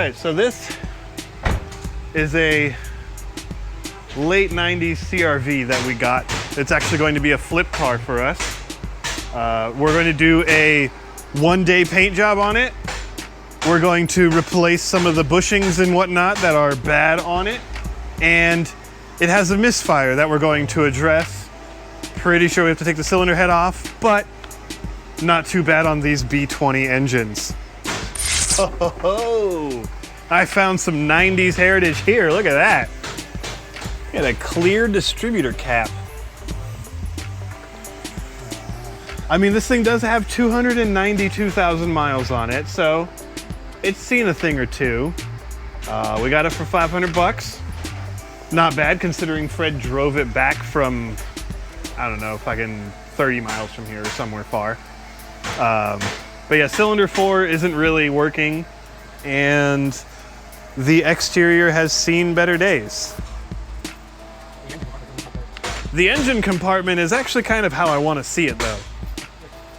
right, so this is a late 90s CRV that we got. It's actually going to be a flip car for us. We're going to do a one-day paint job on it. We're going to replace some of the bushings and whatnot that are bad on it. And it has a misfire that we're going to address. Pretty sure we have to take the cylinder head off, but not too bad on these B20 engines. Oh, I found some 90s heritage here. Look at that. Look at a clear distributor cap. I mean, this thing does have 292,000 miles on it, so it's seen a thing or two. We got it for 500 bucks. Not bad considering Fred drove it back from, I don't know, fucking 30 miles from here or somewhere far. But yeah, cylinder 4 isn't really working, and the exterior has seen better days. The engine compartment is actually kind of how I want to see it though.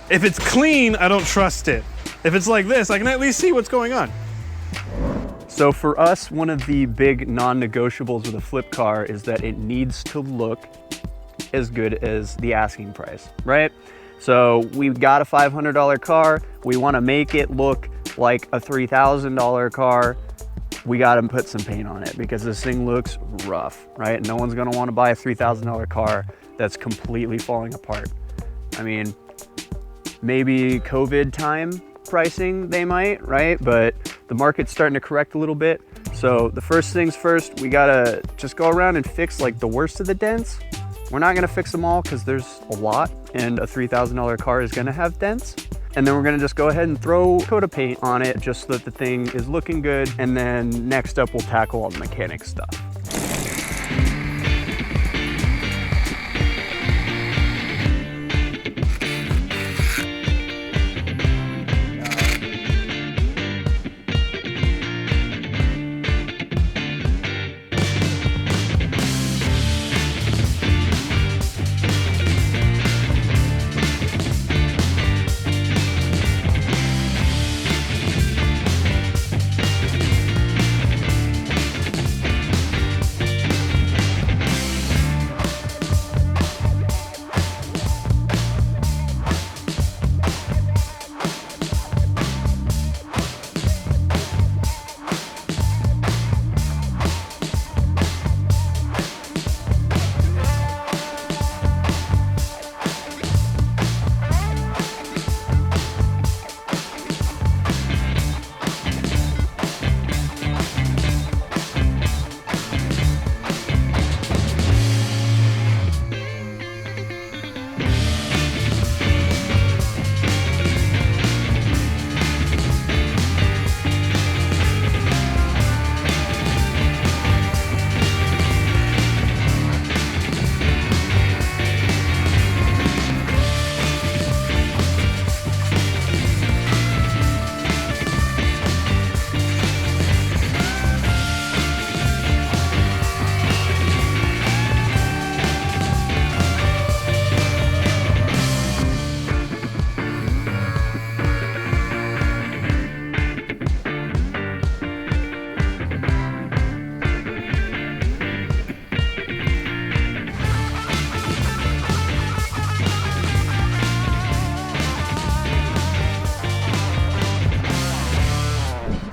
If it's clean, I don't trust it. If it's like this, I can at least see what's going on. So for us, one of the big non-negotiables with a flip car is that it needs to look as good as the asking price, right? So we've got a $500 car. We want to make it look like a $3,000 car. We got to put some paint on it because this thing looks rough, right? No one's going to want to buy a $3,000 car that's completely falling apart. I mean, maybe COVID time pricing they might, right? But the market's starting to correct a little bit. So the first things first, we got to just go around and fix like the worst of the dents. We're not gonna fix them all because there's a lot, and a $3,000 car is gonna have dents. And then we're gonna just go ahead and throw a coat of paint on it just so that the thing is looking good. And then next up, we'll tackle all the mechanic stuff.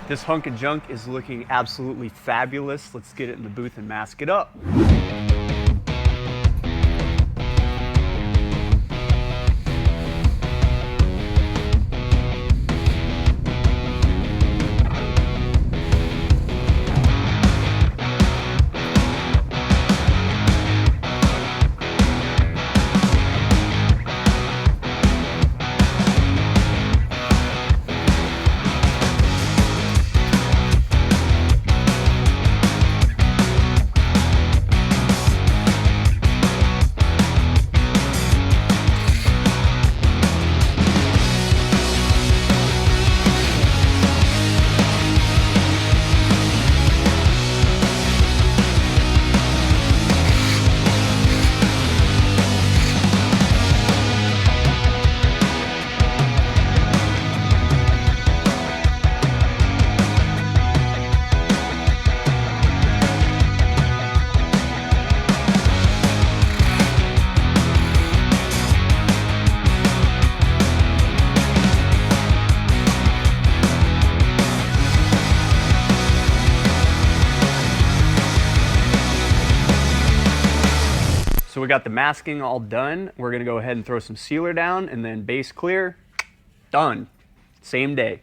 This hunk of junk is looking absolutely fabulous. Let's get it in the booth and mask it up. we got the masking all done. We're gonna go ahead and throw some sealer down and then base clear, done, same day.